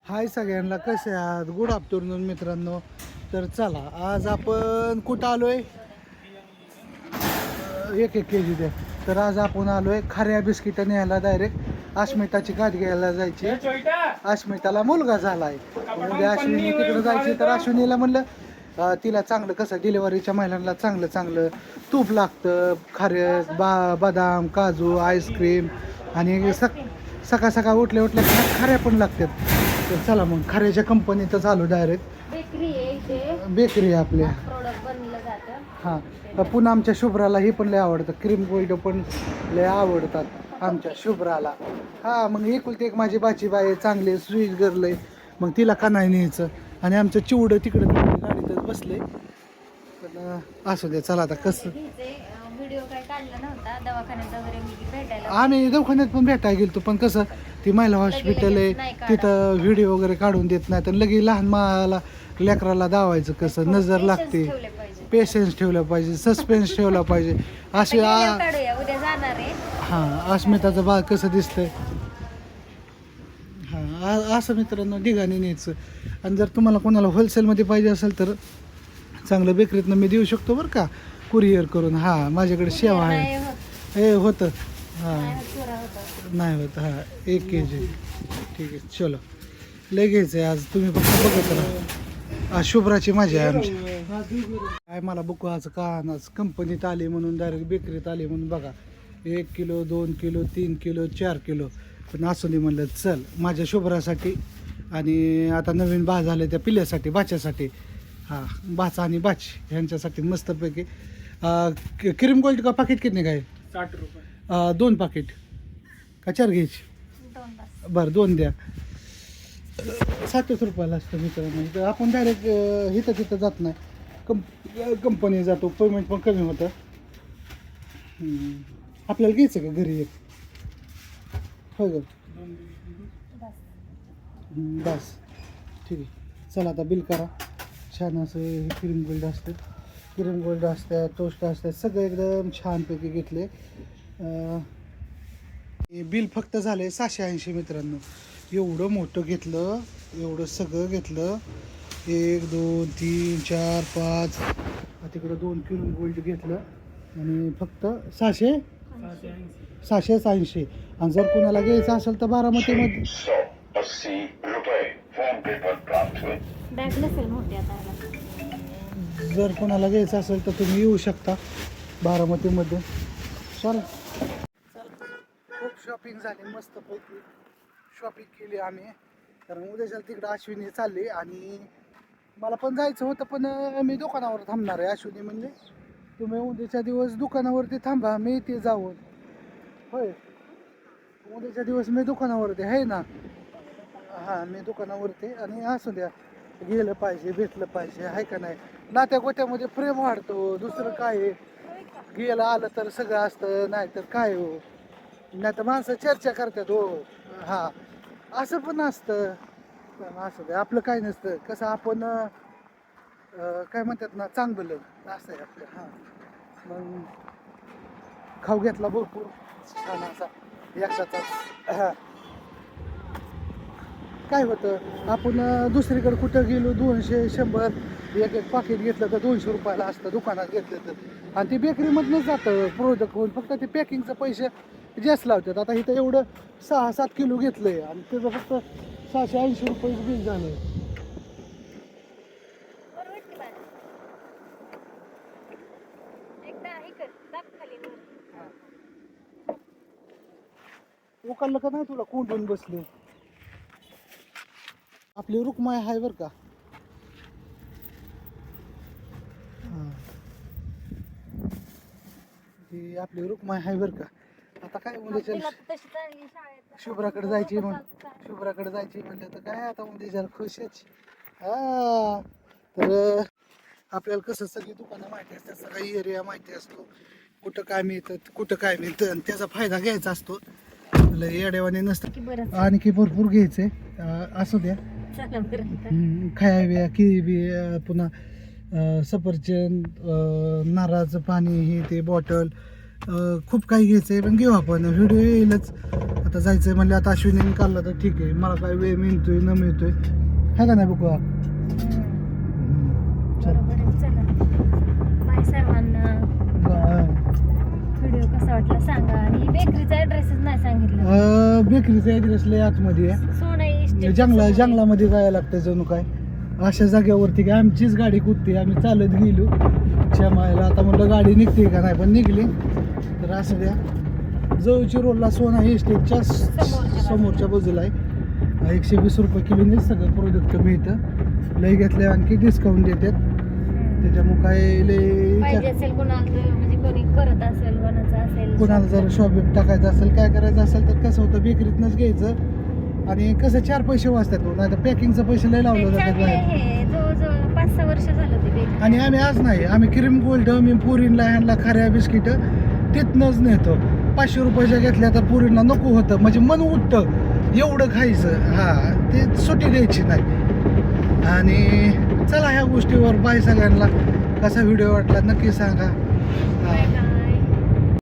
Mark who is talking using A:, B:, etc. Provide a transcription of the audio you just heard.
A: हाय सगळ्यांना, कसे आहात? गुड आफ्टरनून मित्रांनो. तर चला, आज आपण कुठं आलोय? एक एक के जी द्या. तर आज आपण आलोय खाऱ्या बिस्किट न्यायला. डायरेक्ट अस्मिताची गाडी घ्यायला जायची. अस्मिताला मुलगा झालाय, उद्या अश्विनी तिकडे जायची. तर अश्विनीला म्हणलं तिला चांगलं कसं डिलिव्हरीच्या महिलांना चांगलं चांगलं तूप लागतं, खारं बदाम, काजू, आईस्क्रीम आणि सकाळ सकाळ उठल्या उठल्या खाऱ्या पण लागतात. तर चला मग खाऱ्याच्या कंपनीतच आलो डायरेक्ट. बेकरी आहे आपल्या. हां, पुन्हा आमच्या शुभ्राला ही पण लय आवडतं. क्रीम गोल्ड पण लय आवडतात आमच्या शुभ्राला. हां, मग एकुलती एक माझी बाची बाई चांगली स्वीट गर्ल आहे, मग तिला का नाही न्यायचं. आणि आमचं चिवडं तिकडं गाडीतच बसले. पण असू दे, चला आता कसं. आम्ही दवाखान्यात पण भेटायला गेलतो, पण कसं ती महिला हॉस्पिटल आहे तिथं व्हिडिओ वगैरे काढून देत नाही. तर लगेच लहान माला लेकराला दावायचं कसं, नजर लागते. पेशन्स ठेवलं पाहिजे, सस्पेन्स ठेवला पाहिजे. असे हां, अस्मिताचं बाळ कसं दिसतंय. हां, असं मित्रांनो ठिकाणी न्यायचं. आणि जर तुम्हाला कोणाला होलसेलमध्ये पाहिजे असेल तर चांगलं बेकरीतनं मी देऊ शकतो बरं का, कुरिअर करून. हां, माझ्याकडे सेवा आहे. हे होतं. हां, नाही होत. हां, 1 kg. ठीक आहे, चलो. लय घ्यायचं आहे आज, तुम्ही फक्त बघत राहा. शुभ्राची माझी आहे आमची. काय मला बुकवाचं का आज कंपनीत आली म्हणून, डायरेक्ट बेकरीत आली म्हणून बघा. 1 किलो, 2 किलो, 3 किलो, 4 किलो. पण असं नाही म्हणलं, चल माझ्या शुभ्रासाठी. आणि आता नवीन बा झाले त्या पिल्यासाठी, बाच्यासाठी. हां, बाचा आणि बाच ह्यांच्यासाठी मस्तपैकी. क्रीम गोल्ड का पाकिट कितने काय?
B: 60 रुपये.
A: 2 पाकिट का 4 घ्यायची? बरं 2 द्या. 60 रुपयाला असतं मित्रांनो. तर आपण डायरेक्ट इथं तिथं जात नाही, कंपनी जातो, पेमेंट पण कमी होतं. आपल्याला घ्यायचं का घरी एक? हो ग, बस ठीक आहे. चला आता बिल करा. छान असं हे क्रीम गोल्ड असतं, क्रीम गोल्ड असतात, टोस्ट असतात, सगळं एकदम छानपैकी घेतले. बिल फक्त झाले 680 मित्रांनो. एवढं मोठं घेतलं, एवढं सगळं घेतलं. 1 2 3 4 5, तिकडं 2 क्रीम गोल्ड घेतलं आणि फक्त 680. आणि जर कोणाला घ्यायचं असेल तर बारामतीमध्ये जर कोणाला घ्यायचं असेल तर तुम्ही येऊ शकता बारामतीमध्ये. चला, खूप शॉपिंग झाली, मस्तपैकी शॉपिंग केली आम्ही. कारण उद्याच्या तिकडं अश्विनी चालली आणि मला पण जायचं होतं, पण मी दुकानावर थांबणार आहे. अश्विनी म्हणजे तुम्ही उद्याच्या दिवस दुकानावरती थांबा, मी ते जाऊन. होय, उद्याच्या दिवस मी दुकानावरती आहे ना. हां, मी दुकानावरती. आणि असू द्या, गेलं पाहिजे, भेटलं पाहिजे, आहे का नाही. नात्या गोत्यामध्ये प्रेम वाढतो, दुसरं काय आहे. गेलं आलं तर सगळं असतं, नाही तर काय हो. नाही तर माणसं चर्चा करतात हो. हां, असं पण असतं. असं दे, आपलं काय नसतं. कसं आपण काय म्हणतात ना, चांगलं असं आहे आपलं. हां, मग खाऊ घेतला भरपूर छान असा एकदाचाच. हां, काय होतं, आपण दुसरीकडे कुठं गेलो 200 100 एक पाकिट घेतलं तर 200 रुपयाला असतं दुकानात घेतलं तर. आणि ते बेकरीमधनंच जातं प्रोडक्ट होऊन, फक्त ते पॅकिंगचं पैसे जास्त लावतात. आता इथं एवढं 6-7 किलो घेतलंय आणि त्याचं फक्त 680 रुपये बिल झालं. उकाळलं का नाही तुला कोंडून बसले. आपली रुक्माई आहे बरं का. हां, ती आपली रुक्माई आहे बरं का. आता काय उद्याच्या शुभ्राकडे जायची म्हणलं तर काय आता उद्याच्या खुशच. हा, तर आपल्याला कसं सगळी दुकानं माहिती असतात, सगळा एरिया माहिती असतो, कुठं काय मिळतं कुठं काय मिळतं, आणि त्याचा फायदा घ्यायचा असतो. येड्यावाने नसतं, आणखी भरपूर घ्यायचंय. असू द्या, खाया किवी, पुन्हा सफरचंद, नारळाचं पाणी, हे ते बॉटल, खूप काही घ्यायचं आहे पण घेऊ आपण व्हिडिओ येईलच. आता जायचं आहे म्हणलं आता अश्विनीने काढला तर ठीक आहे, मला काय वेळ मिळतोय न मिळतोय है का नाही बघू.
B: बरोबर आहे. चला बाय सर्वांना. व्हिडिओ कसा वाटला सांगा. आणि बेकरीचा ऍड्रेसच नाही सांगितलं.
A: बेकरीचा ॲड्रेस लय आतमध्ये आहे,
B: सोनाई
A: जंगलामध्ये जायला लागतं जणू काय. अशा जागेवरती काय आमचीच गाडी कुठते, आम्ही चालत गेलो क्षमायला. आता म्हटलं गाडी निघते का नाही, पण निघली. तर असं द्या जवळची रोडला सोना इस्टेटच्या समोरच्या बाजूला आहे. 120 रुपये किलोने सगळं प्रोडक्ट मिळतं. लय घेतल्या आणखी डिस्काउंट देतात. त्याच्यामुळे काय लय
B: पाहिजे असेल कोणाला तर, म्हणजे कोणी करत असेल कोणाचं असेल,
A: कोणाला जर शॉप टाकायचं असेल काय करायचं असेल तर कसं होतं बेकरीतनंच घ्यायचं. आणि कसं 4 पैसे वाचतात, नाही तर पॅकिंगचं पैसे लय लावलं जातात बाहेर.
B: जवळजवळ 5-6 वर्ष झालं ते बेकरी.
A: आणि आम्ही आज नाही, आम्ही क्रीम गोल्ड मी पुरीला ह्यांना खाऱ्या बिस्किट तिथनंच नेतो. 500 रुपयाच्या घेतल्या तर पुरीला नको होतं, म्हणजे मन उठतं एवढं खायचं. हा ते सुट्टी द्यायची नाही. आणि चला ह्या गोष्टीवर बाय सगळ्यांना. कसा व्हिडिओ वाटला नक्की सांगा.
B: Bye bye.